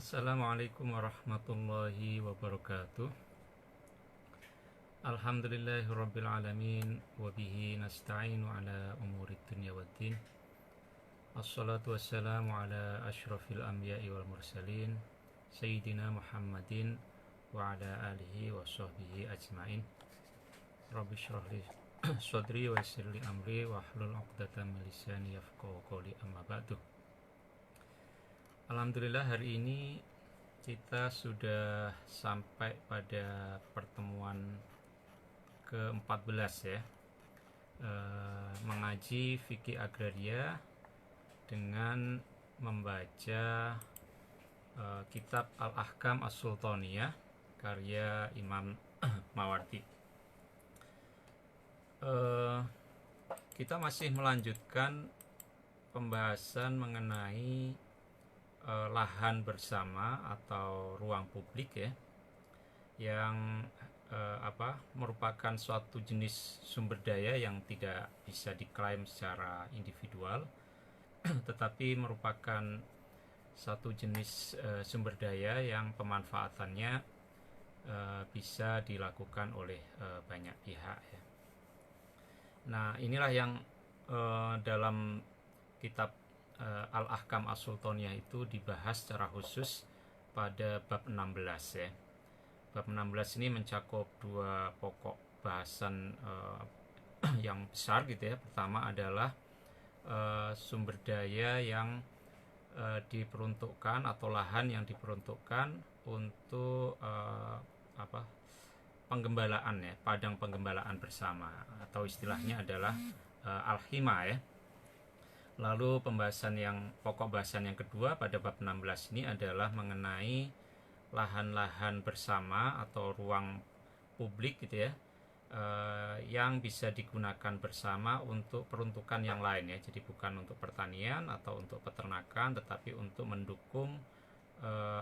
Assalamualaikum warahmatullahi wabarakatuh. Alhamdulillahirabbil alamin wa bihi nasta'inu ala umuri dunya waddin. Assalatu wassalamu ala asyrafil anbiya'i wal mursalin sayyidina Muhammadin wa ala alihi wa sahbihi ajmain. Rabbi shrah li sadri wa yassir li amri wa hlul 'uqdatam min lisani yafqahu qawli, amma ba'du. Alhamdulillah, hari ini kita sudah sampai pada pertemuan ke-14 ya, mengaji fikih agraria dengan membaca kitab Al-Ahkam As-Sultaniyah karya Imam Mawardi. Kita masih melanjutkan pembahasan mengenai lahan bersama atau ruang publik ya, yang merupakan suatu jenis sumber daya yang tidak bisa diklaim secara individual tetapi merupakan satu jenis sumber daya yang pemanfaatannya bisa dilakukan oleh banyak pihak ya. Nah, inilah yang dalam kitab Al-Ahkam As-Sultaniyah itu dibahas secara khusus pada bab 16 ya. Bab 16 ini mencakup dua pokok bahasan yang besar gitu ya. Pertama adalah sumber daya yang diperuntukkan atau lahan yang diperuntukkan untuk penggembalaan ya, padang penggembalaan bersama, atau istilahnya adalah al-hima ya. Lalu pokok bahasan yang kedua pada bab 16 ini adalah mengenai lahan-lahan bersama atau ruang publik gitu ya, yang bisa digunakan bersama untuk peruntukan yang lain ya. Jadi bukan untuk pertanian atau untuk peternakan, tetapi untuk mendukung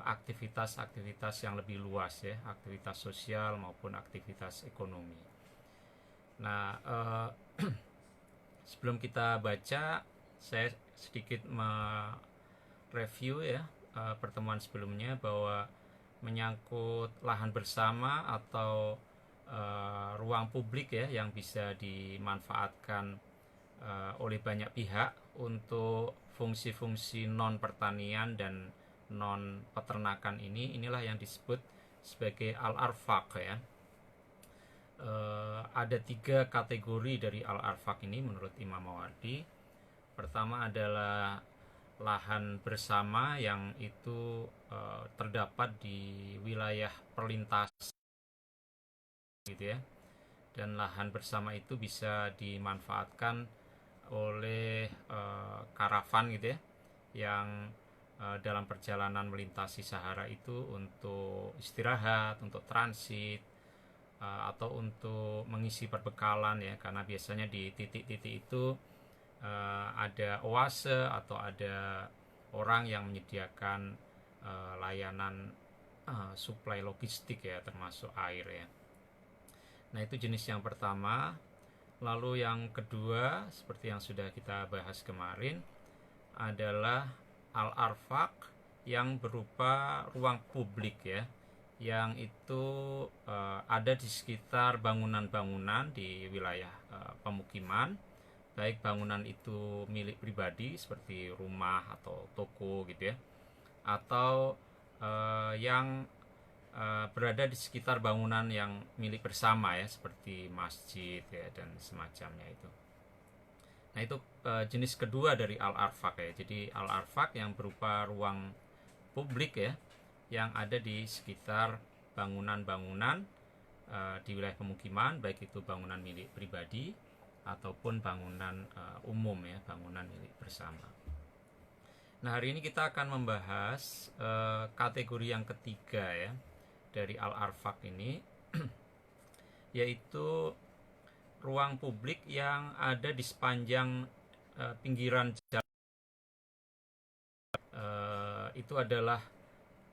aktivitas-aktivitas yang lebih luas ya, aktivitas sosial maupun aktivitas ekonomi. Nah, sebelum kita baca, saya sedikit mereview ya pertemuan sebelumnya, bahwa menyangkut lahan bersama atau ruang publik ya yang bisa dimanfaatkan oleh banyak pihak untuk fungsi-fungsi non pertanian dan non peternakan inilah yang disebut sebagai al-arfaq ya. Ada 3 kategori dari al-arfaq ini menurut Imam Mawardi. Pertama adalah lahan bersama yang itu terdapat di wilayah perlintasan gitu ya, dan lahan bersama itu bisa dimanfaatkan oleh karavan gitu ya, yang dalam perjalanan melintasi Sahara itu untuk istirahat, untuk transit, atau untuk mengisi perbekalan ya, karena biasanya di titik-titik itu ada oase atau ada orang yang menyediakan layanan suplai logistik ya, termasuk air ya. Nah, itu jenis yang pertama. Lalu yang kedua, seperti yang sudah kita bahas kemarin, adalah al-arfaq yang berupa ruang publik ya, yang itu ada di sekitar bangunan-bangunan di wilayah pemukiman, baik bangunan itu milik pribadi seperti rumah atau toko gitu ya, atau yang berada di sekitar bangunan yang milik bersama ya, seperti masjid ya dan semacamnya itu. Nah, itu jenis kedua dari al-arfaq ya. Jadi al-arfaq yang berupa ruang publik ya, yang ada di sekitar bangunan-bangunan di wilayah pemukiman, baik itu bangunan milik pribadi ataupun bangunan umum ya, bangunan milik bersama. Nah, hari ini kita akan membahas kategori yang ketiga ya dari al-arfaq ini yaitu ruang publik yang ada di sepanjang pinggiran jalan. Itu adalah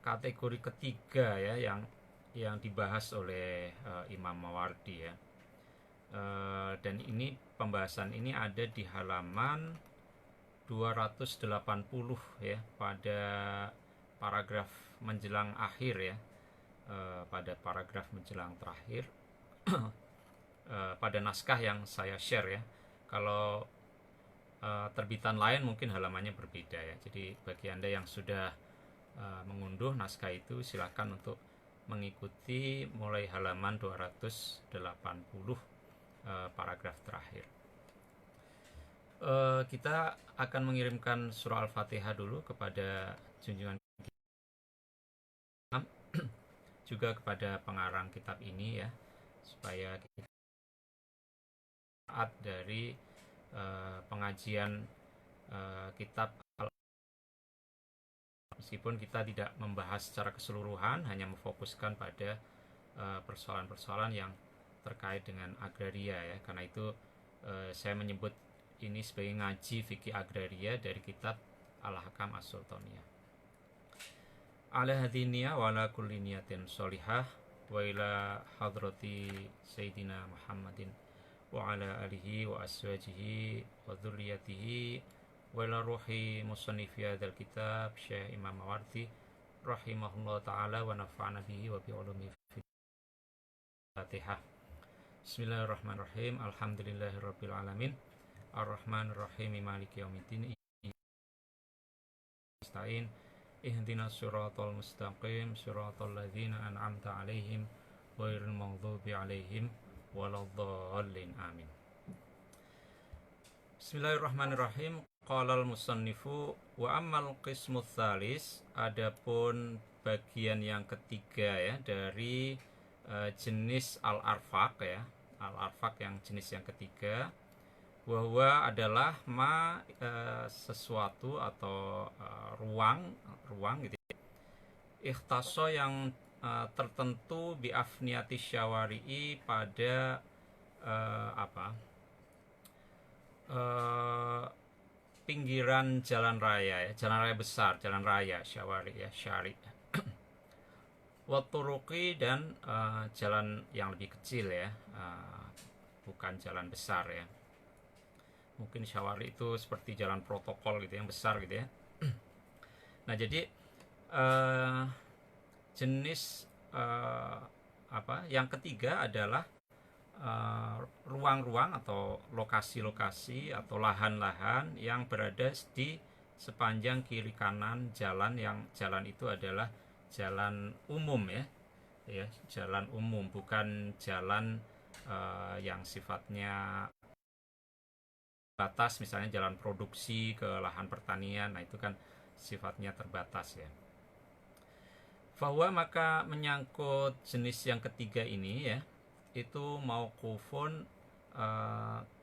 kategori ketiga ya yang dibahas oleh Imam Mawardi ya. Dan ini pembahasan ini ada di halaman 280 ya pada paragraf menjelang akhir ya, pada paragraf menjelang terakhir pada naskah yang saya share ya. Kalau terbitan lain mungkin halamannya berbeda ya. Jadi bagi Anda yang sudah mengunduh naskah itu, silakan untuk mengikuti mulai halaman 280 paragraf terakhir. Kita akan mengirimkan surah Al-Fatihah dulu kepada junjungan juga kepada pengarang kitab ini ya, supaya kita taat dari pengajian kitab, meskipun kita tidak membahas secara keseluruhan, hanya memfokuskan pada persoalan-persoalan yang terkait dengan agraria ya. Karena itu saya menyebut ini sebagai ngaji fikih agraria dari kitab Al-Ahkam As-Sultaniyah. Ala hadiniya wa ala kulli niyatin sholihah wa ila hadrati Sayyidina Muhammadin wa ala alihi wa aswajihi wa dhurriyatihi wa ila ruhi musannifi hadzal kitab Syekh Imam Mawardi rahimahullah ta'ala wa nafa'ana bihi wa bi ulumi Fatihah. Bismillahirrahmanirrahim. Alhamdulillahirabbil alamin. Ar-Rahmanir-Rahim. Maliki yaumiddin. Nasta'in. Ihdinas siratal mustaqim. Siratal ladzina an'amta 'alaihim ghairil maghdubi 'alaihim waladdallin. Amin. Bismillahirrahmanirrahim. Qalal musannifu wa ammal qismu tsalis, adapun bagian yang ketiga ya dari jenis al-arfaq ya. Al-arfaq yang jenis yang ketiga, bahwa adalah sesuatu atau ruang gitu ya, ikhtaso yang tertentu bi afniyati syawari'i pada pinggiran jalan raya ya, jalan raya besar, jalan raya syawari ya, syari waturuqi, dan jalan yang lebih kecil ya, bukan jalan besar ya. Mungkin syawari itu seperti jalan protokol gitu yang besar gitu ya. Nah, jadi jenis yang ketiga adalah ruang-ruang atau lokasi-lokasi atau lahan-lahan yang berada di sepanjang kiri kanan jalan, yang jalan itu adalah jalan umum ya, jalan umum, bukan jalan yang sifatnya batas, misalnya jalan produksi ke lahan pertanian. Nah, itu kan sifatnya terbatas ya. Bahwa maka menyangkut jenis yang ketiga ini ya, itu mauqufun,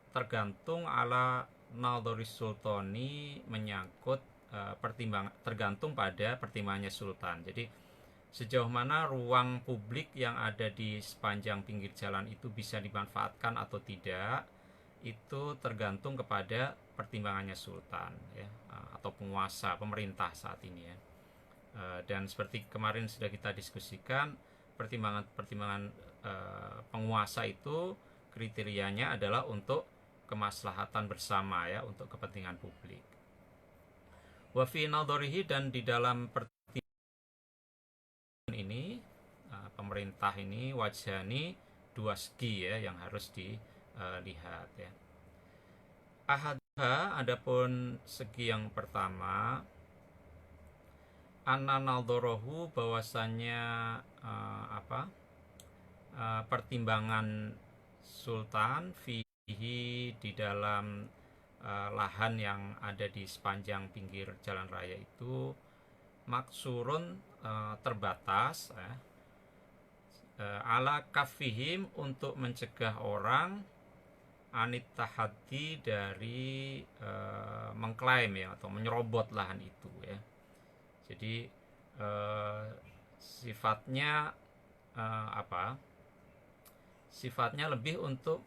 tergantung ala nadharis sultani, menyangkut tergantung pada pertimbangannya sultan. Jadi sejauh mana ruang publik yang ada di sepanjang pinggir jalan itu bisa dimanfaatkan atau tidak, itu tergantung kepada pertimbangannya sultan ya, atau penguasa pemerintah saat ini ya. Dan seperti kemarin sudah kita diskusikan, pertimbangan penguasa itu kriterianya adalah untuk kemaslahatan bersama ya, untuk kepentingan publik. Wa fi nadharihi, dan di dalam pertimbangan ini pemerintah ini wajhani, dua segi ya yang harus dilihat ya. Ahadha, adapun segi yang pertama, anna nadharahu, bahwasannya pertimbangan sultan fihi, di dalam lahan yang ada di sepanjang pinggir jalan raya itu, maksurun, terbatas ala kafihim, untuk mencegah orang anit tahaddi, dari mengklaim ya, atau menyerobot lahan itu ya. Jadi sifatnya sifatnya lebih untuk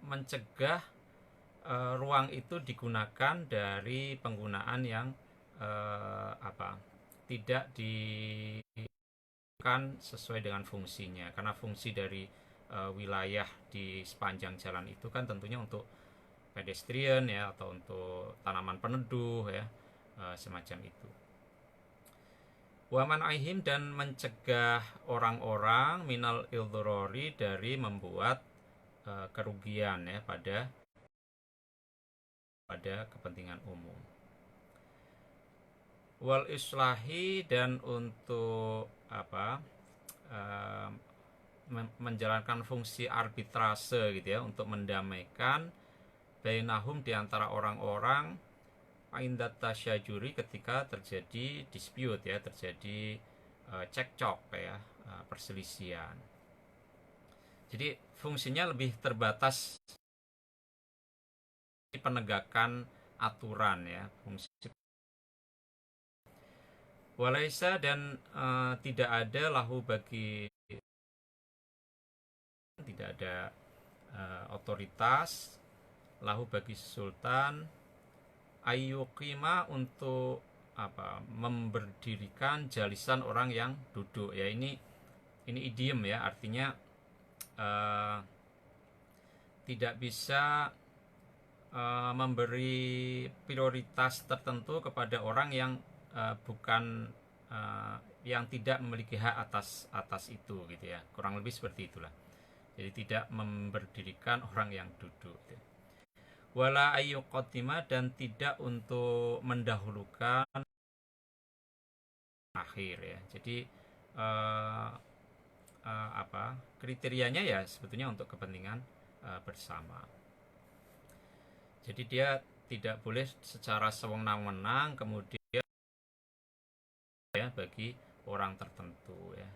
mencegah ruang itu digunakan dari penggunaan yang tidak dilakukan sesuai dengan fungsinya. Karena fungsi dari wilayah di sepanjang jalan itu kan tentunya untuk pedestrian ya, atau untuk tanaman peneduh ya, semacam itu. Wa man'ihim, dan mencegah orang-orang minal ildorori, dari membuat kerugian ya pada kepentingan umum. Wal islahi, dan untuk menjalankan fungsi arbitrase gitu ya, untuk mendamaikan bainahum, di antara orang-orang, indat tasyajuri, ketika terjadi dispute ya, terjadi cekcok ya, perselisihan. Jadi fungsinya lebih terbatas di penegakan aturan ya, fungsi. Walaisa, dan tidak ada lahu bagi, tidak ada otoritas lahu bagi sultan ayyukima, untuk memberdirikan jalisan orang yang duduk ya. Ini idiom ya, artinya tidak bisa memberi prioritas tertentu kepada orang yang bukan yang tidak memiliki hak atas itu gitu ya, kurang lebih seperti itulah. Jadi tidak memberdirikan orang yang duduk gitu. Wala ayyuqaddima, dan tidak untuk mendahulukan akhir ya. Jadi kriterianya ya sebetulnya untuk kepentingan bersama. Jadi dia tidak boleh secara sewenang-wenang kemudian ya bagi orang tertentu ya.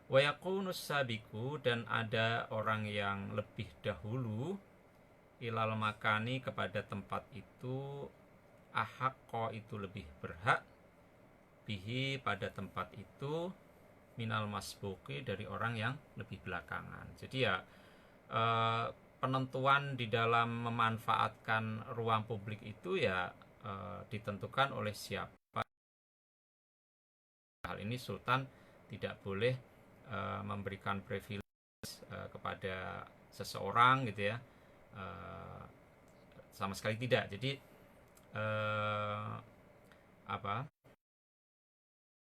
Wa yakunus sabiku, dan ada orang yang lebih dahulu ilal makani, kepada tempat itu, ahakko, itu lebih berhak, bihi, pada tempat itu, minal masbuki, dari orang yang lebih belakangan. Jadi ya penentuan di dalam memanfaatkan ruang publik itu ya ditentukan oleh siapa. Hal ini sultan tidak boleh memberikan privilege kepada seseorang gitu ya, sama sekali tidak. Jadi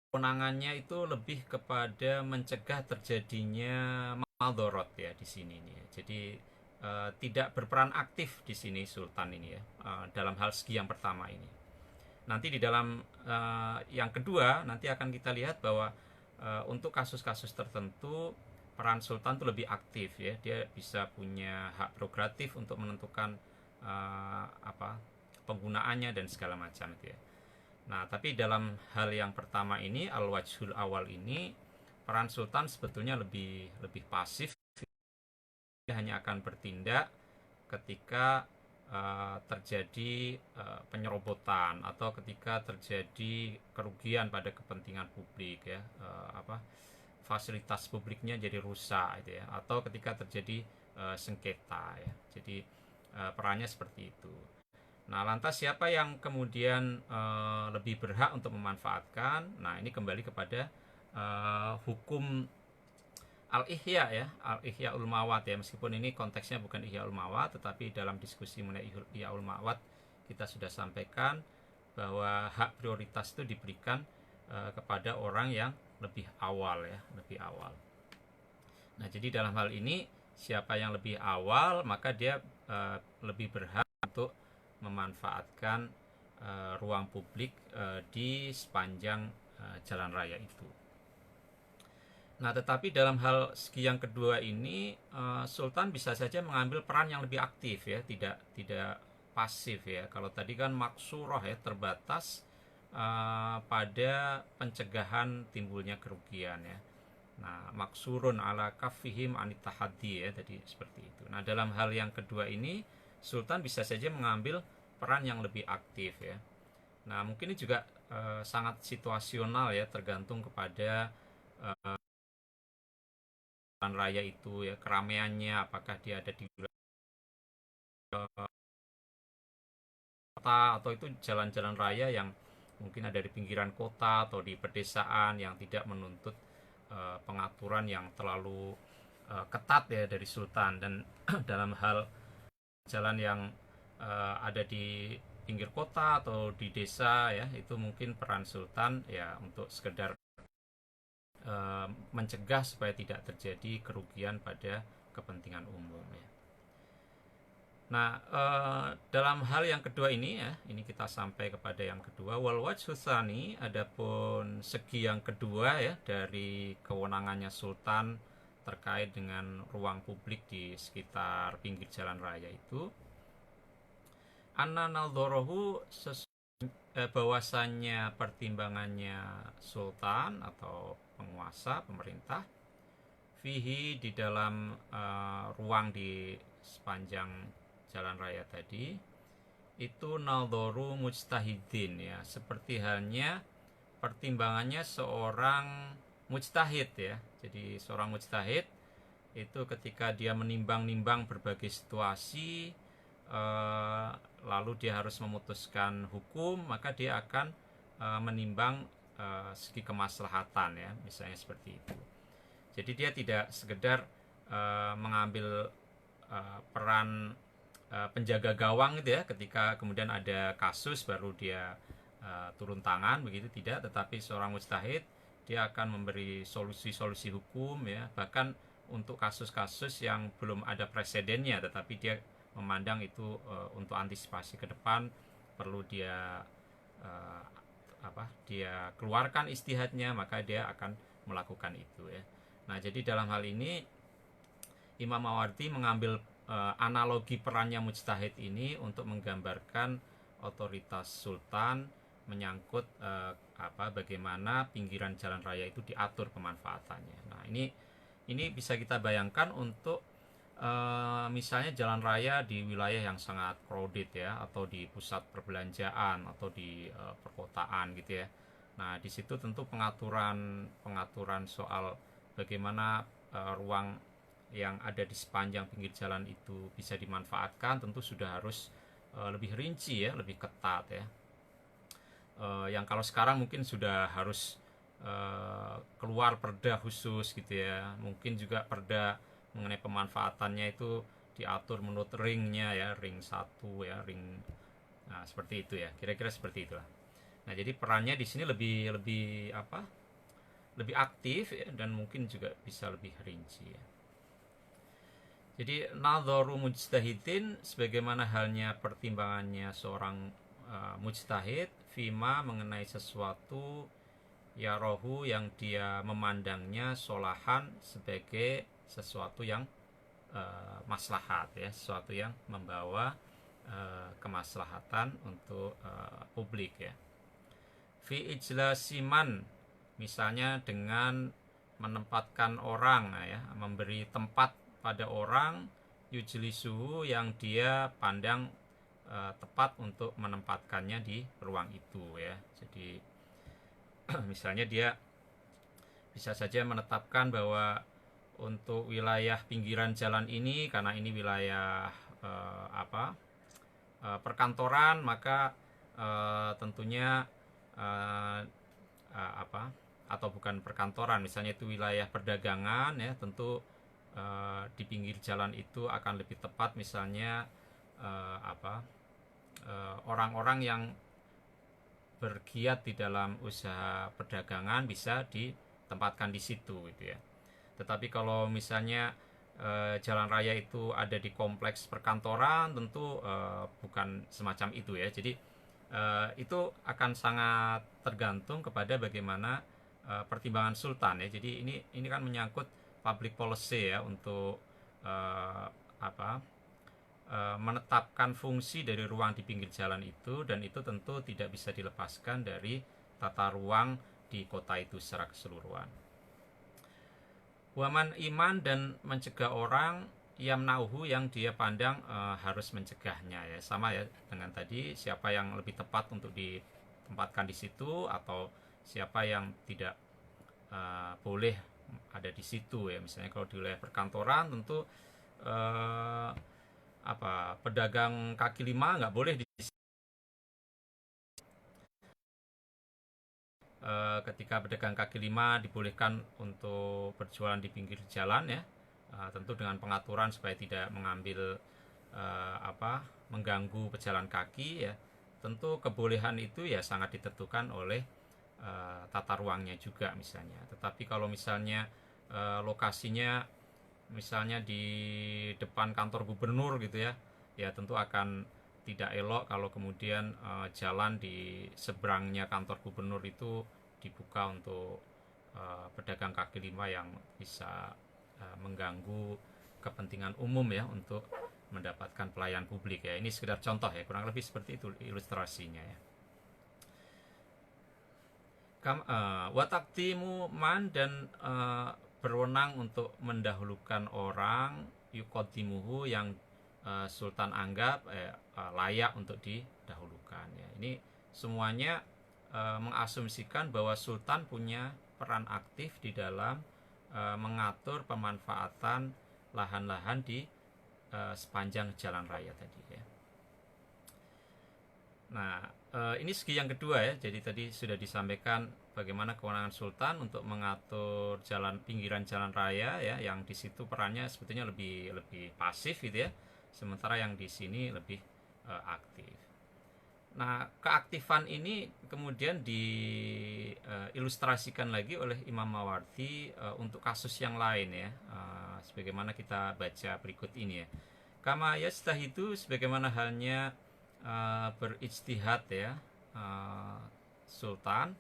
kewenangannya itu lebih kepada mencegah terjadinya maldorot ya di sini nih. Jadi tidak berperan aktif di sini sultan ini ya, dalam hal segi yang pertama ini. Nanti di dalam yang kedua nanti akan kita lihat bahwa untuk kasus-kasus tertentu peran sultan itu lebih aktif ya, dia bisa punya hak prerogatif untuk menentukan penggunaannya dan segala macam itu ya. Nah, tapi dalam hal yang pertama ini, al-wajhul awal ini, peran sultan sebetulnya lebih pasif. Dia hanya akan bertindak ketika terjadi penyerobotan atau ketika terjadi kerugian pada kepentingan publik ya, fasilitas publiknya jadi rusak gitu ya, atau ketika terjadi sengketa ya. Jadi perannya seperti itu. Nah, lantas siapa yang kemudian lebih berhak untuk memanfaatkan? Nah, ini kembali kepada hukum al-ihya ya, al-ihyaul mawat ya. Meskipun ini konteksnya bukan ihyaul mawat, tetapi dalam diskusi mengenai ihyaul mawat kita sudah sampaikan bahwa hak prioritas itu diberikan kepada orang yang lebih awal ya, lebih awal. Nah, jadi dalam hal ini siapa yang lebih awal maka dia lebih berhak untuk memanfaatkan ruang publik di sepanjang jalan raya itu. Nah, tetapi dalam hal segi yang kedua ini sultan bisa saja mengambil peran yang lebih aktif ya, tidak pasif ya. Kalau tadi kan maksuroh ya, terbatas pada pencegahan timbulnya kerugian ya. Nah, maksurun ala kafihim anitahadi ya, tadi seperti itu. Nah, dalam hal yang kedua ini sultan bisa saja mengambil peran yang lebih aktif ya. Nah, mungkin ini juga sangat situasional ya, tergantung kepada jalan raya itu ya, keramaiannya, apakah dia ada di kota atau itu jalan-jalan raya yang mungkin ada di pinggiran kota atau di pedesaan yang tidak menuntut pengaturan yang terlalu ketat ya dari sultan. Dan dalam hal jalan yang ada di pinggir kota atau di desa ya, itu mungkin peran sultan ya untuk sekedar mencegah supaya tidak terjadi kerugian pada kepentingan umum ya. Nah, dalam hal yang kedua ini ya, ini kita sampai kepada yang kedua, wal wajhu tsani, adapun segi yang kedua ya dari kewenangannya sultan terkait dengan ruang publik di sekitar pinggir jalan raya itu, anna nadharahu, bahwasannya pertimbangannya sultan atau penguasa pemerintah fihi di dalam ruang di sepanjang jalan raya tadi itu nadharu mujtahidin ya, seperti halnya pertimbangannya seorang mujtahid ya. Jadi seorang mujtahid itu ketika dia menimbang-nimbang berbagai situasi, lalu dia harus memutuskan hukum, maka dia akan menimbang segi kemaslahatan ya, misalnya seperti itu. Jadi dia tidak sekedar mengambil peran penjaga gawang gitu ya, ketika kemudian ada kasus baru dia turun tangan begitu, tidak, tetapi seorang mujtahid dia akan memberi solusi-solusi hukum ya, bahkan untuk kasus-kasus yang belum ada presidennya, tetapi dia memandang itu untuk antisipasi ke depan perlu dia dia keluarkan istihadnya, maka dia akan melakukan itu ya. Nah, jadi dalam hal ini Imam Mawardi mengambil analogi perannya mujtahid ini untuk menggambarkan otoritas sultan menyangkut bagaimana pinggiran jalan raya itu diatur pemanfaatannya. Nah, ini bisa kita bayangkan untuk misalnya jalan raya di wilayah yang sangat crowded ya, atau di pusat perbelanjaan atau di perkotaan gitu ya. Nah, di situ tentu pengaturan soal bagaimana ruang yang ada di sepanjang pinggir jalan itu bisa dimanfaatkan tentu sudah harus lebih rinci ya, lebih ketat ya. Yang kalau sekarang mungkin sudah harus keluar perda khusus gitu ya, mungkin juga perda mengenai pemanfaatannya itu diatur menurut ringnya ya, ring 1 ya, ring, nah seperti itu ya, kira-kira seperti itulah. Nah, jadi perannya di sini lebih aktif ya, dan mungkin juga bisa lebih rinci ya. Jadi nadharu mujtahidin sebagaimana halnya pertimbangannya seorang mujtahid fima mengenai sesuatu ya rohu yang dia memandangnya solahan sebagai sesuatu yang maslahat ya, sesuatu yang membawa kemaslahatan untuk publik ya. Fi ijlasiman, misalnya dengan menempatkan orang ya, memberi tempat pada orang yujlisuhu yang dia pandang tepat untuk menempatkannya di ruang itu ya. Jadi misalnya dia bisa saja menetapkan bahwa untuk wilayah pinggiran jalan ini, karena ini wilayah perkantoran, maka tentunya atau bukan perkantoran, misalnya itu wilayah perdagangan ya, tentu di pinggir jalan itu akan lebih tepat misalnya orang-orang yang bergiat di dalam usaha perdagangan bisa ditempatkan di situ gitu ya. Tetapi kalau misalnya jalan raya itu ada di kompleks perkantoran, tentu bukan semacam itu ya. Jadi itu akan sangat tergantung kepada bagaimana pertimbangan sultan ya. Jadi ini kan menyangkut public policy ya, untuk menetapkan fungsi dari ruang di pinggir jalan itu, dan itu tentu tidak bisa dilepaskan dari tata ruang di kota itu secara keseluruhan. Waman iman, dan mencegah orang yamnauhu yang dia pandang harus mencegahnya ya, sama ya dengan tadi, siapa yang lebih tepat untuk ditempatkan di situ atau siapa yang tidak boleh ada di situ ya. Misalnya kalau di wilayah perkantoran tentu pedagang kaki lima nggak boleh ketika pedagang kaki lima dibolehkan untuk berjualan di pinggir jalan ya, tentu dengan pengaturan supaya tidak mengambil mengganggu pejalan kaki ya. tentu kebolehan itu ya sangat ditentukan oleh tata ruangnya juga misalnya. Tetapi kalau misalnya lokasinya misalnya di depan kantor gubernur gitu ya, ya tentu akan tidak elok kalau kemudian jalan di seberangnya kantor gubernur itu dibuka untuk pedagang kaki lima yang bisa mengganggu kepentingan umum ya untuk mendapatkan pelayan publik ya. Ini sekedar contoh ya, kurang lebih seperti itu ilustrasinya ya. Wataktimu man, dan berwenang untuk mendahulukan orang, yukodimuhu, yang sultan anggap layak untuk didahulukan ya. Ini semuanya mengasumsikan bahwa sultan punya peran aktif di dalam mengatur pemanfaatan lahan-lahan di sepanjang jalan raya tadi ya. Nah, ini segi yang kedua ya. Jadi tadi sudah disampaikan bagaimana kewenangan sultan untuk mengatur pinggiran jalan raya ya, yang di situ perannya sebetulnya lebih pasif gitu ya. Sementara yang di sini lebih aktif. Nah, keaktifan ini kemudian diilustrasikan lagi oleh Imam Mawardi untuk kasus yang lain ya. Sebagaimana kita baca berikut ini ya. Kama yastahidu, sebagaimana halnya berijtihad ya sultan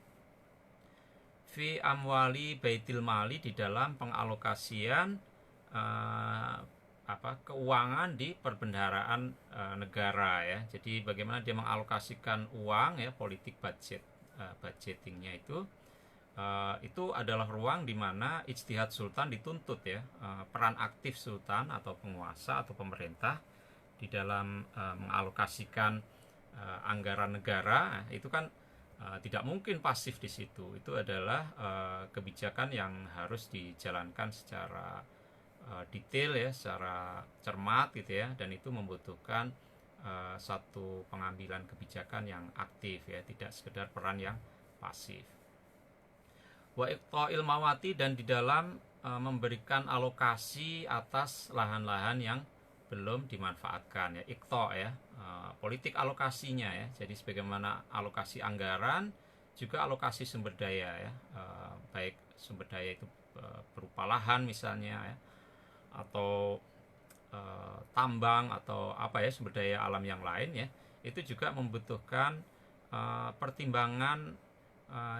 fi amwali baitil mali, di dalam pengalokasian keuangan di perbendaharaan negara ya. Jadi bagaimana dia mengalokasikan uang ya, politik budgetingnya itu adalah ruang di mana ijtihad sultan dituntut ya. Peran aktif sultan atau penguasa atau pemerintah di dalam mengalokasikan anggaran negara itu kan tidak mungkin pasif di situ. Itu adalah kebijakan yang harus dijalankan secara detail ya, secara cermat gitu ya, dan itu membutuhkan satu pengambilan kebijakan yang aktif ya, tidak sekedar peran yang pasif. Wa iqta'il mawati, dan di dalam memberikan alokasi atas lahan-lahan yang belum dimanfaatkan ya, iqta ya, politik alokasinya ya. Jadi sebagaimana alokasi anggaran, juga alokasi sumber daya ya, baik sumber daya itu berupa lahan misalnya ya, atau tambang atau apa ya, sumber daya alam yang lain ya. Itu juga membutuhkan pertimbangan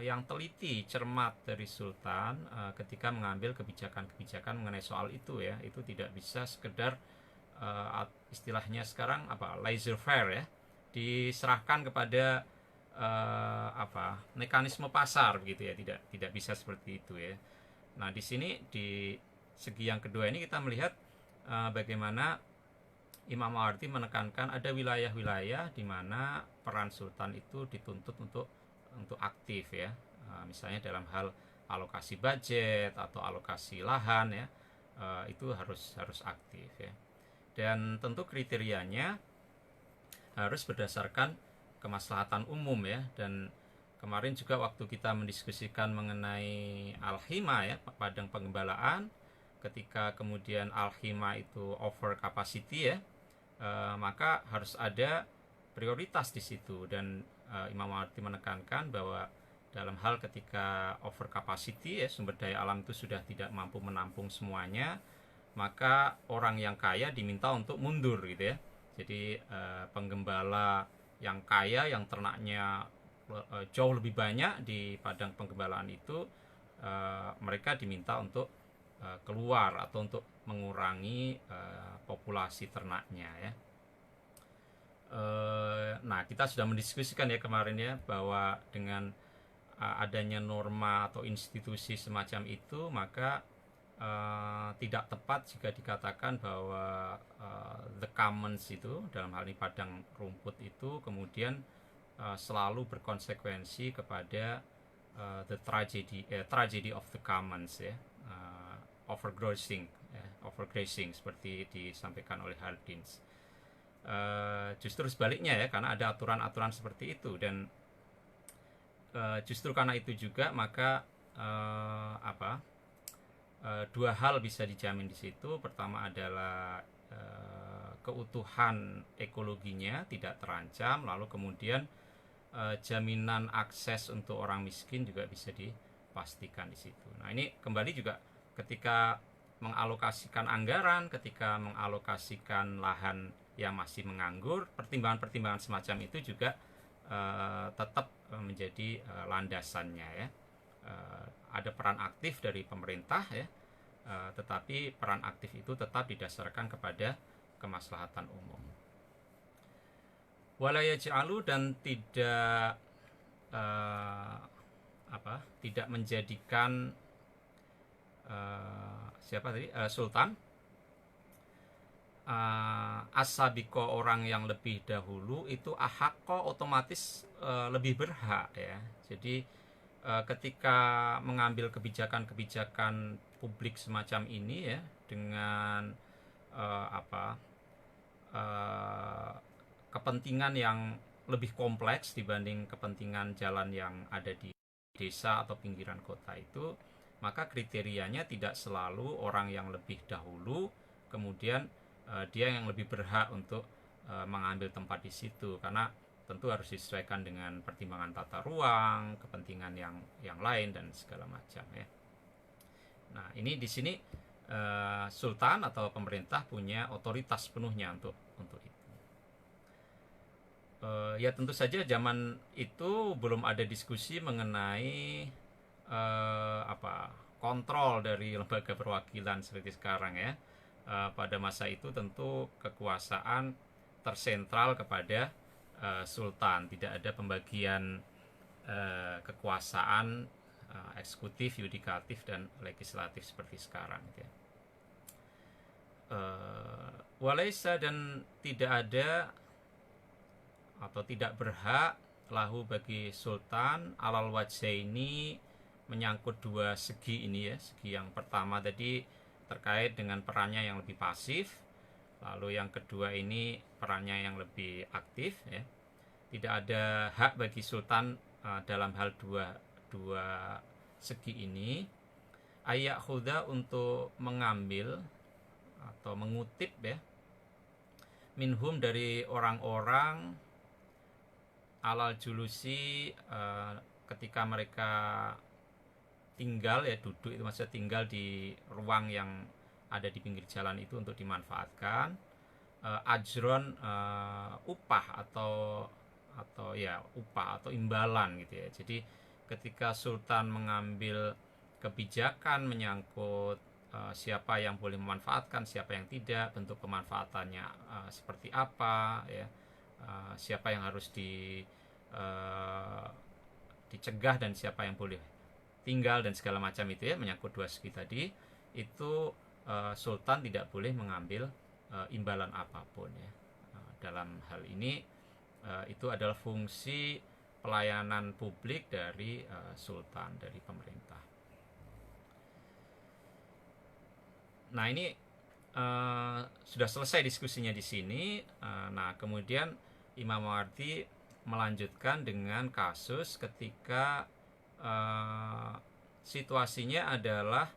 yang teliti, cermat dari sultan ketika mengambil kebijakan-kebijakan mengenai soal itu ya. Itu tidak bisa sekedar istilahnya sekarang laissez faire ya, diserahkan kepada mekanisme pasar begitu ya. Tidak bisa seperti itu ya. Nah, di sini di segi yang kedua ini kita melihat bagaimana Imam Mawardi menekankan ada wilayah-wilayah di mana peran sultan itu dituntut untuk aktif ya. Misalnya dalam hal alokasi budget atau alokasi lahan ya, itu harus aktif ya. Dan tentu kriterianya harus berdasarkan kemaslahatan umum ya. Dan kemarin juga waktu kita mendiskusikan mengenai Al-Hima ya, padang penggembalaan, ketika kemudian Al-Hima itu over capacity ya, maka harus ada prioritas di situ. Dan Imam Mawardi menekankan bahwa dalam hal ketika over capacity ya, sumber daya alam itu sudah tidak mampu menampung semuanya, maka orang yang kaya diminta untuk mundur gitu ya. Jadi penggembala yang kaya, yang ternaknya jauh lebih banyak di padang penggembalaan itu, mereka diminta untuk keluar atau untuk mengurangi populasi ternaknya ya. Nah, kita sudah mendiskusikan ya kemarin ya, bahwa dengan adanya norma atau institusi semacam itu, maka tidak tepat jika dikatakan bahwa the commons itu, dalam hal ini padang rumput itu, kemudian selalu berkonsekuensi kepada the tragedy of the commons ya, overgrazing seperti disampaikan oleh Hardins. Justru sebaliknya ya, karena ada aturan-aturan seperti itu, dan justru karena itu juga maka dua hal bisa dijamin di situ. Pertama adalah keutuhan ekologinya tidak terancam, lalu kemudian jaminan akses untuk orang miskin juga bisa dipastikan di situ. Nah, ini kembali juga ketika mengalokasikan anggaran, ketika mengalokasikan lahan yang masih menganggur, pertimbangan-pertimbangan semacam itu juga tetap menjadi landasannya ya. Ada peran aktif dari pemerintah ya, tetapi peran aktif itu tetap didasarkan kepada kemaslahatan umum. Wala yaj'alu, dan tidak tidak menjadikan sultan as-sabiqo, orang yang lebih dahulu itu ahakko, otomatis lebih berhak ya. Jadi ketika mengambil kebijakan-kebijakan publik semacam ini ya, dengan kepentingan yang lebih kompleks dibanding kepentingan jalan yang ada di desa atau pinggiran kota itu, maka kriterianya tidak selalu orang yang lebih dahulu kemudian dia yang lebih berhak untuk mengambil tempat di situ, karena tentu harus disesuaikan dengan pertimbangan tata ruang, kepentingan yang lain dan segala macam ya. Nah, ini di sini sultan atau pemerintah punya otoritas penuhnya untuk itu. Ya tentu saja zaman itu belum ada diskusi mengenai kontrol dari lembaga perwakilan seperti sekarang ya. Pada masa itu tentu kekuasaan tersentral kepada sultan, tidak ada pembagian kekuasaan eksekutif, yudikatif dan legislatif seperti sekarang gitu ya. Walaisa, dan tidak ada atau tidak berhak lahu bagi sultan alal wajhaini, menyangkut dua segi ini ya. Segi yang pertama tadi terkait dengan perannya yang lebih pasif, lalu yang kedua ini perannya yang lebih aktif ya. Tidak ada hak bagi sultan dalam hal dua segi ini, ayak khuda, untuk mengambil atau mengutip ya, minhum, dari orang-orang, alal julusi, ketika mereka tinggal ya, duduk itu maksudnya tinggal di ruang yang ada di pinggir jalan itu untuk dimanfaatkan, ajron, upah atau upah atau imbalan gitu ya. Jadi ketika sultan mengambil kebijakan menyangkut siapa yang boleh memanfaatkan, siapa yang tidak, bentuk pemanfaatannya seperti apa ya, siapa yang harus dicegah dan siapa yang boleh tinggal dan segala macam itu ya, menyangkut dua segi tadi itu, sultan tidak boleh mengambil imbalan apapun ya. Dalam hal ini itu adalah fungsi pelayanan publik dari sultan, dari pemerintah. Nah, ini sudah selesai diskusinya di sini. Nah, kemudian Imam Mawardi melanjutkan dengan kasus ketika situasinya adalah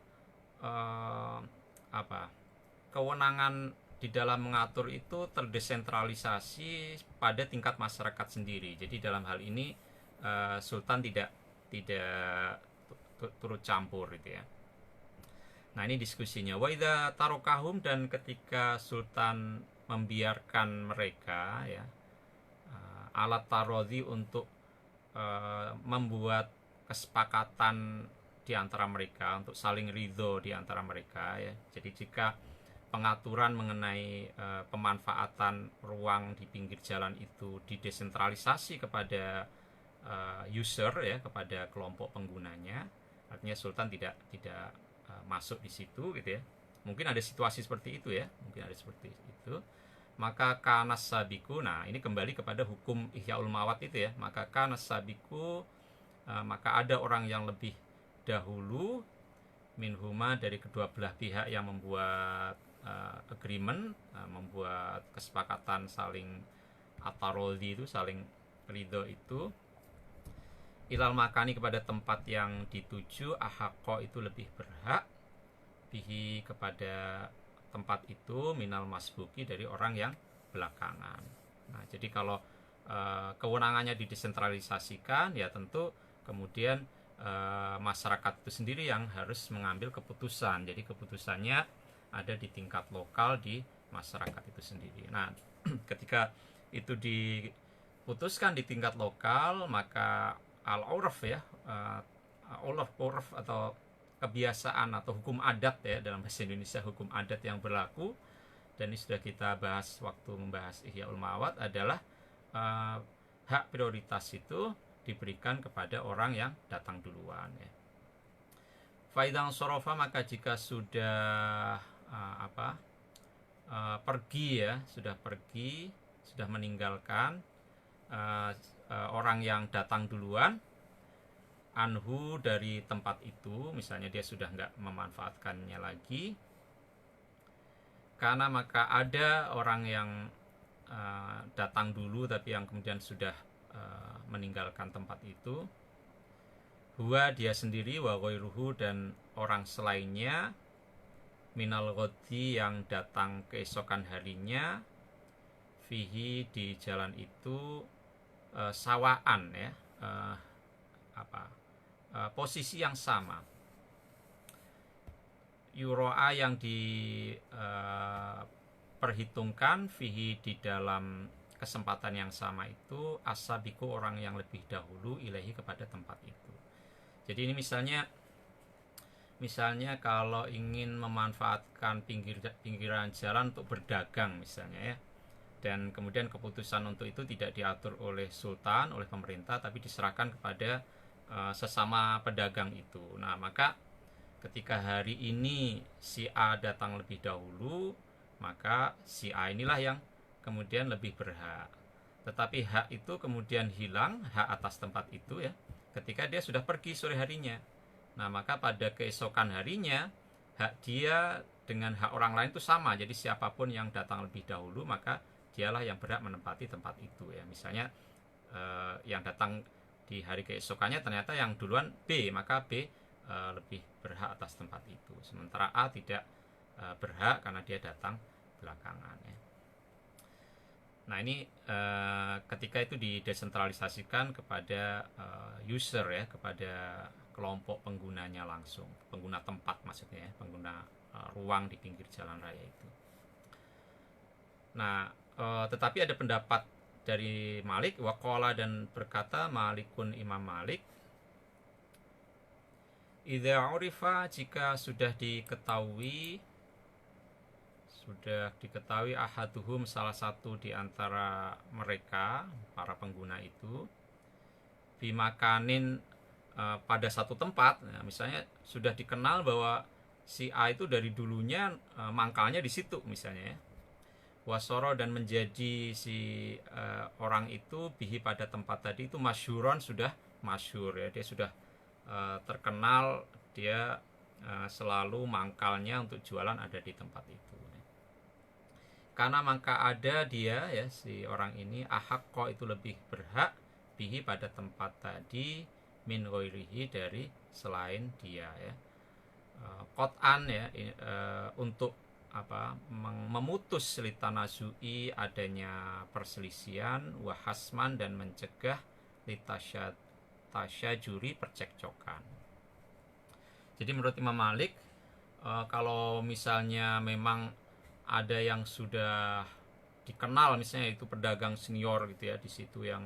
kewenangan di dalam mengatur itu terdesentralisasi pada tingkat masyarakat sendiri. Jadi dalam hal ini sultan tidak turut campur gitu ya. Nah, ini diskusinya. Wa idza tarokahum, dan ketika sultan membiarkan mereka ya, alat tarodhi, untuk membuat kesepakatan di antara mereka, untuk saling ridho di antara mereka ya. Jadi jika pengaturan mengenai pemanfaatan ruang di pinggir jalan itu didesentralisasi kepada user ya, kepada kelompok penggunanya, artinya sultan tidak masuk di situ gitu ya. Mungkin ada situasi seperti itu ya, maka kanas sabiku. Nah, ini kembali kepada hukum Ihyaul Mawad itu ya. Maka kanas sabiku, maka ada orang yang lebih dahulu, minhuma, dari kedua belah pihak yang membuat agreement, membuat kesepakatan saling atarodi itu, saling ridho itu, ilal makani, kepada tempat yang dituju, ahakko, itu lebih berhak, bihi, kepada tempat itu minal masbuki, dari orang yang belakangan. Nah, jadi kalau kewenangannya didesentralisasikan, ya tentu kemudian masyarakat itu sendiri yang harus mengambil keputusan. Jadi keputusannya ada di tingkat lokal di masyarakat itu sendiri. Nah, ketika itu diputuskan di tingkat lokal, maka al-urf ya, urf atau kebiasaan atau hukum adat ya, dalam bahasa Indonesia hukum adat yang berlaku, dan ini sudah kita bahas waktu membahas Ihya Ulmawat, adalah hak prioritas itu diberikan kepada orang yang datang duluan ya. Faidang sorofa, maka jika sudah pergi ya, sudah meninggalkan orang yang datang duluan, anhu, dari tempat itu, misalnya dia sudah nggak memanfaatkannya lagi, karena maka ada orang yang datang dulu tapi yang kemudian sudah meninggalkan tempat itu, huwa, dia sendiri, wa ghairuhu, dan orang selainnya, minal ghadi, yang datang keesokan harinya, fihi, di jalan itu, sawaan ya, posisi yang sama, yuroa, yang diperhitungkan, fihi, di dalam kesempatan yang sama itu, asabiku, orang yang lebih dahulu, ilahi, kepada tempat itu. Jadi ini misalnya kalau ingin memanfaatkan pinggiran jalan untuk berdagang misalnya ya, dan kemudian keputusan untuk itu tidak diatur oleh sultan, oleh pemerintah, tapi diserahkan kepada sesama pedagang itu. Nah, maka ketika hari ini si A datang lebih dahulu, maka si A inilah yang kemudian lebih berhak. Tetapi hak itu kemudian hilang, hak atas tempat itu ya, ketika dia sudah pergi sore harinya. Nah, maka pada keesokan harinya, hak dia dengan hak orang lain itu sama. Jadi siapapun yang datang lebih dahulu, maka dialah yang berhak menempati tempat itu ya. Misalnya yang datang di hari keesokannya ternyata yang duluan B, maka B lebih berhak atas tempat itu. Sementara A tidak berhak karena dia datang belakangan ya. Nah, ini ketika itu didesentralisasikan kepada user ya, kepada kelompok penggunanya langsung, pengguna tempat maksudnya ya, pengguna ruang di pinggir jalan raya itu. Nah, tetapi ada pendapat dari Malik, waqala, dan berkata Malikun, Imam Malik, idza urifa, jika sudah diketahui ahaduhum, salah satu di antara mereka para pengguna itu, bimakanin, pada satu tempat. Nah, misalnya sudah dikenal bahwa si A itu dari dulunya mangkalnya di situ misalnya ya, wasoro, dan menjadi si orang itu bihi, pada tempat tadi itu, masyhuron, sudah masyhur ya, dia sudah terkenal, dia selalu mangkalnya untuk jualan ada di tempat itu. Karena maka ada dia ya, si orang ini, ahakko, itu lebih berhak, bihi, pada tempat tadi, min ghairihi, dari selain dia ya. Qot'an ya, untuk memutus litanazui, adanya perselisihan, wahasman, dan mencegah litasyajuri, percekcokan. Jadi menurut Imam Malik, kalau misalnya memang ada yang sudah dikenal, misalnya itu pedagang senior gitu ya di situ, yang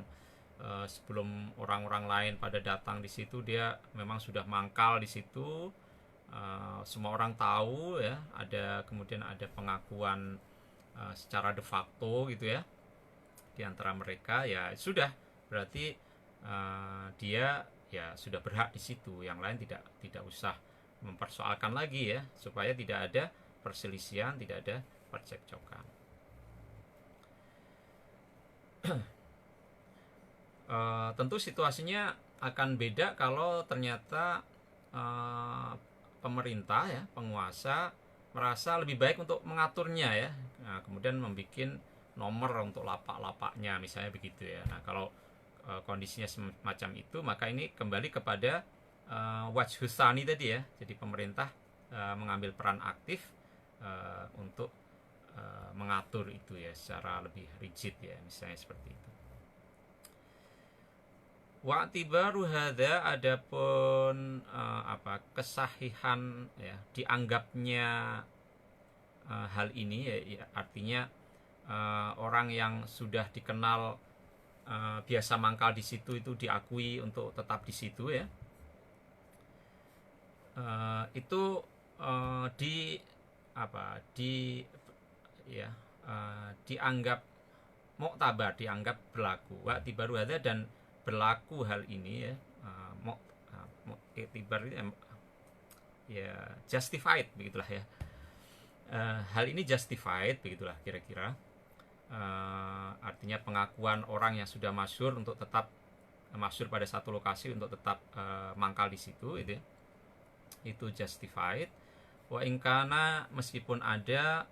sebelum orang-orang lain pada datang di situ dia memang sudah mangkal di situ, semua orang tahu ya, kemudian ada pengakuan secara de facto gitu ya di antara mereka, ya sudah, berarti dia ya sudah berhak di situ, yang lain tidak usah mempersoalkan lagi ya, supaya tidak ada perselisihan, tidak ada percekcokan. Tentu situasinya akan beda kalau ternyata pemerintah ya, penguasa merasa lebih baik untuk mengaturnya ya, nah, kemudian membuat nomor untuk lapak-lapaknya misalnya begitu ya. Nah, kalau kondisinya semacam itu, maka ini kembali kepada wajhusani tadi ya. Jadi pemerintah mengambil peran aktif untuk mengatur itu ya secara lebih rigid ya, misalnya seperti itu. Wa'tibaru hadza, adapun kesahihan ya dianggapnya hal ini ya, artinya orang yang sudah dikenal biasa mangkal di situ itu diakui untuk tetap di situ ya, itu di ya dianggap muktabar, dianggap berlaku. Wa'tibaru hadza, dan berlaku hal ini ya, muktibar ya justified begitulah ya. Hal ini justified begitulah kira-kira. Artinya pengakuan orang yang sudah masyhur untuk tetap masyhur pada satu lokasi untuk tetap mangkal di situ itu ya. Itu justified. Wa ingkana, meskipun ada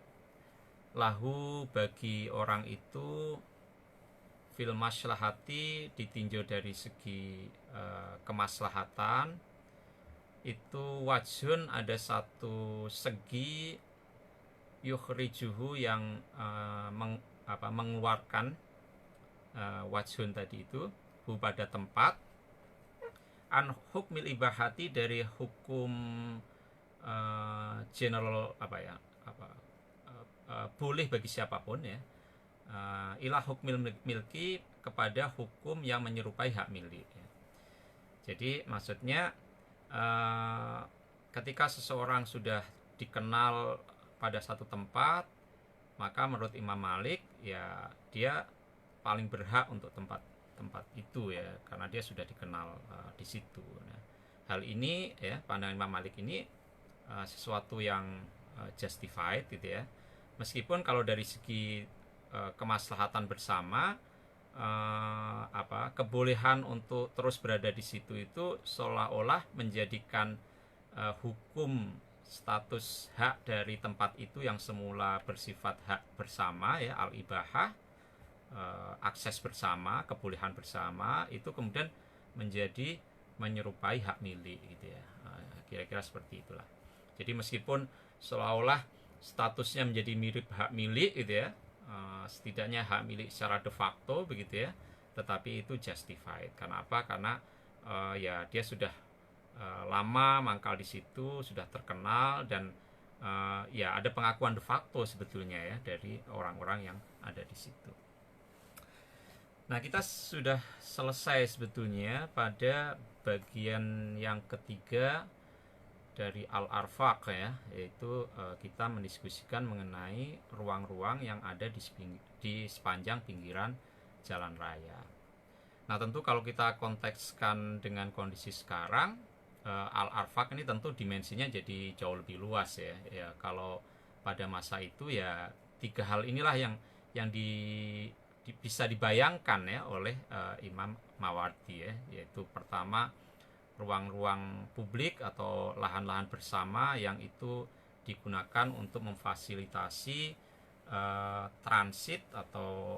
lahu bagi orang itu fil maslahati, ditinjau dari segi kemaslahatan, itu wajhun, ada satu segi yukhrijuhu yang mengeluarkan wajhun tadi itu hu pada tempat an hukmil ibahati, dari hukum general boleh bagi siapapun ya, ilah hukmil milki, kepada hukum yang menyerupai hak milik ya. Jadi maksudnya ketika seseorang sudah dikenal pada satu tempat, maka menurut Imam Malik ya dia paling berhak untuk tempat itu ya, karena dia sudah dikenal di situ. Nah, hal ini ya, pandangan Imam Malik ini sesuatu yang justified gitu ya, meskipun kalau dari segi kemaslahatan bersama, kebolehan untuk terus berada di situ itu seolah-olah menjadikan hukum status hak dari tempat itu yang semula bersifat hak bersama ya, al-ibahah, akses bersama, kebolehan bersama, itu kemudian menjadi menyerupai hak milik gitu ya. Kira-kira seperti itulah. Jadi meskipun seolah-olah statusnya menjadi mirip hak milik gitu ya, setidaknya hak milik secara de facto begitu ya, tetapi itu justified. Karena apa? Karena ya dia sudah lama mangkal di situ, sudah terkenal, dan ya ada pengakuan de facto sebetulnya ya dari orang-orang yang ada di situ. Nah, kita sudah selesai sebetulnya pada bagian yang ketiga dari Al-Arfaq ya, yaitu kita mendiskusikan mengenai ruang-ruang yang ada di sepanjang pinggiran jalan raya. Nah, tentu kalau kita kontekskan dengan kondisi sekarang, Al-Arfaq ini tentu dimensinya jadi jauh lebih luas ya. Ya, kalau pada masa itu ya tiga hal inilah yang bisa dibayangkan ya oleh Imam Mawardi ya, yaitu pertama ruang-ruang publik atau lahan-lahan bersama yang itu digunakan untuk memfasilitasi transit atau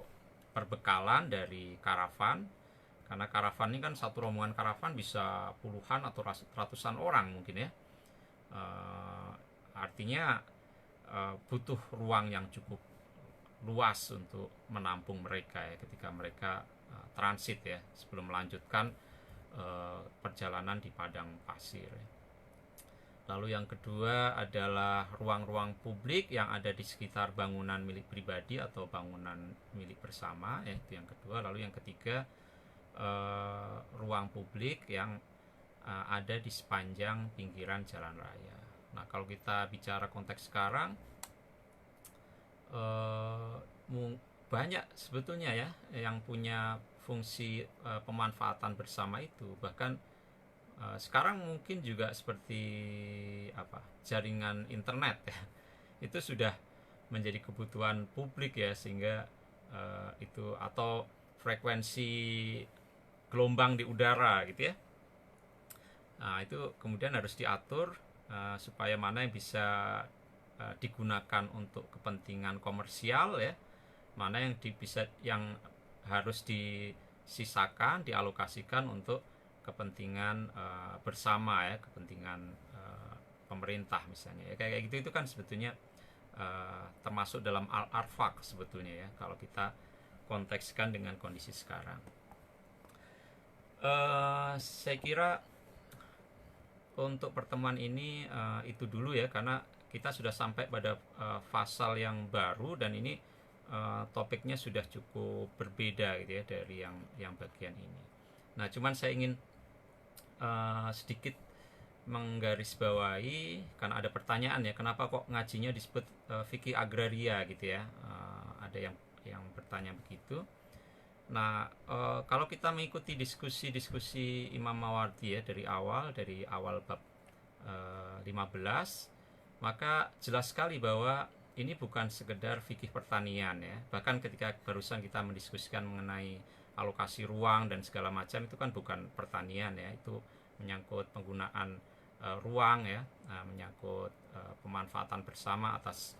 perbekalan dari karavan, karena karavan ini kan satu rombongan karavan bisa puluhan atau ratusan orang mungkin ya, artinya butuh ruang yang cukup luas untuk menampung mereka ya ketika mereka transit ya, sebelum melanjutkan perjalanan di padang pasir. Lalu yang kedua adalah ruang-ruang publik yang ada di sekitar bangunan milik pribadi atau bangunan milik bersama ya, itu yang kedua. Lalu yang ketiga ruang publik yang ada di sepanjang pinggiran jalan raya. Nah, kalau kita bicara konteks sekarang, banyak sebetulnya ya yang punya fungsi pemanfaatan bersama itu. Bahkan sekarang mungkin juga seperti jaringan internet ya, itu sudah menjadi kebutuhan publik ya, sehingga itu atau frekuensi gelombang di udara gitu ya. Nah, itu kemudian harus diatur supaya mana yang bisa digunakan untuk kepentingan komersial ya, mana yang yang harus disisakan, dialokasikan untuk kepentingan bersama ya, kepentingan pemerintah misalnya ya, kayak gitu. Itu kan sebetulnya termasuk dalam al-arfaq sebetulnya ya, kalau kita kontekskan dengan kondisi sekarang. Saya kira untuk pertemuan ini itu dulu ya, karena kita sudah sampai pada pasal yang baru dan ini topiknya sudah cukup berbeda gitu ya dari yang bagian ini. Nah, cuman saya ingin sedikit menggarisbawahi karena ada pertanyaan ya, kenapa kok ngajinya disebut fikih agraria gitu ya. Ada yang bertanya begitu. Nah, kalau kita mengikuti diskusi Imam Mawardi ya dari awal bab 15, maka jelas sekali bahwa ini bukan sekedar fikih pertanian ya. Bahkan ketika barusan kita mendiskusikan mengenai alokasi ruang dan segala macam, itu kan bukan pertanian ya, itu menyangkut penggunaan ruang ya, menyangkut pemanfaatan bersama atas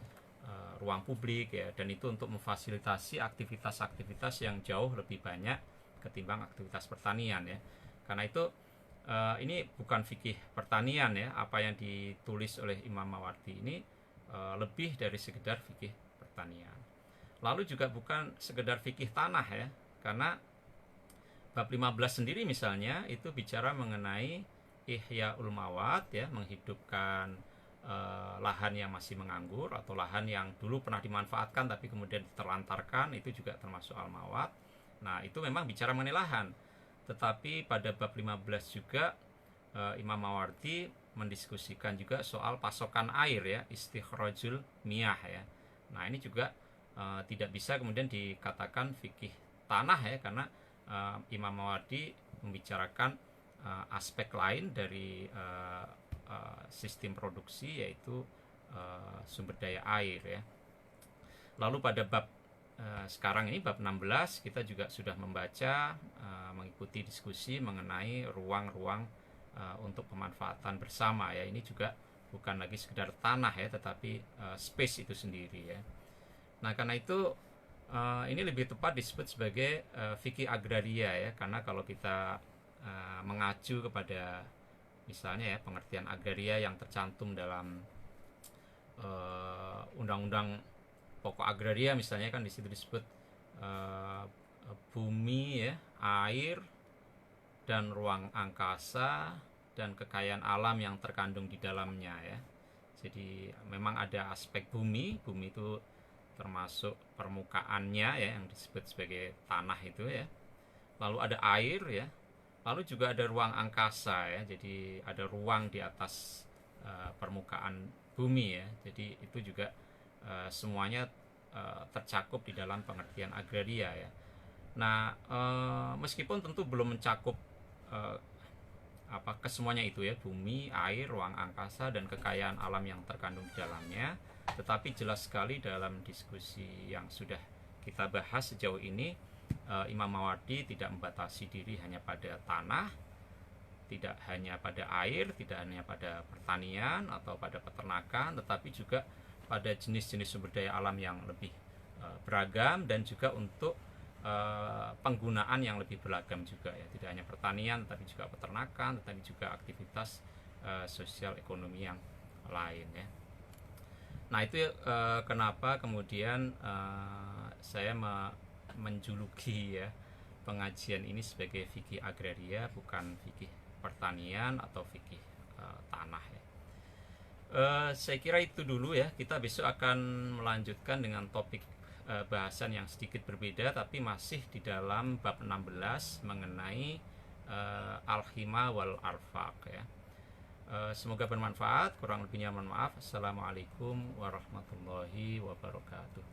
ruang publik ya, dan itu untuk memfasilitasi aktivitas-aktivitas yang jauh lebih banyak ketimbang aktivitas pertanian ya. Karena itu ini bukan fikih pertanian ya, apa yang ditulis oleh Imam Mawardi ini lebih dari sekedar fikih pertanian. Lalu juga bukan sekedar fikih tanah ya, karena bab 15 sendiri misalnya itu bicara mengenai Ihya'ul Mawat ya, menghidupkan lahan yang masih menganggur atau lahan yang dulu pernah dimanfaatkan tapi kemudian terlantarkan, itu juga termasuk al-mawat. Nah, itu memang bicara mengenai lahan. Tetapi pada bab 15 juga Imam Mawardi mendiskusikan juga soal pasokan air ya, istikhrajul miyah ya. Nah, ini juga tidak bisa kemudian dikatakan fikih tanah ya, karena Imam Mawardi membicarakan aspek lain dari sistem produksi, yaitu sumber daya air ya. Lalu pada bab sekarang ini bab 16 kita juga sudah membaca mengikuti diskusi mengenai ruang-ruang untuk pemanfaatan bersama ya. Ini juga bukan lagi sekedar tanah ya, tetapi space itu sendiri ya. Nah, karena itu ini lebih tepat disebut sebagai fikih agraria ya, karena kalau kita mengacu kepada misalnya ya pengertian agraria yang tercantum dalam undang-undang pokok agraria misalnya, kan di situ disebut bumi ya, air dan ruang angkasa dan kekayaan alam yang terkandung di dalamnya ya. Jadi memang ada aspek bumi itu termasuk permukaannya ya, yang disebut sebagai tanah itu ya. Lalu ada air ya. Lalu juga ada ruang angkasa ya. Jadi ada ruang di atas permukaan bumi ya. Jadi itu juga semuanya tercakup di dalam pengertian agraria ya. Nah, meskipun tentu belum mencakup kesemuanya itu ya, bumi, air, ruang angkasa dan kekayaan alam yang terkandung di dalamnya, tetapi jelas sekali dalam diskusi yang sudah kita bahas sejauh ini, Imam Mawardi tidak membatasi diri hanya pada tanah, tidak hanya pada air, tidak hanya pada pertanian atau pada peternakan, tetapi juga pada jenis-jenis sumber daya alam yang lebih beragam, dan juga untuk penggunaan yang lebih beragam juga ya, tidak hanya pertanian tapi juga peternakan, tetapi juga aktivitas sosial ekonomi yang lain ya. Nah, itu kenapa kemudian saya menjuluki ya pengajian ini sebagai fikih agraria, bukan fikih pertanian atau fikih tanah ya. Saya kira itu dulu ya. Kita besok akan melanjutkan dengan topik bahasan yang sedikit berbeda, tapi masih di dalam bab 16 mengenai al-hima wal arfaq ya. Semoga bermanfaat, kurang lebihnya mohon maaf. Assalamualaikum warahmatullahi wabarakatuh.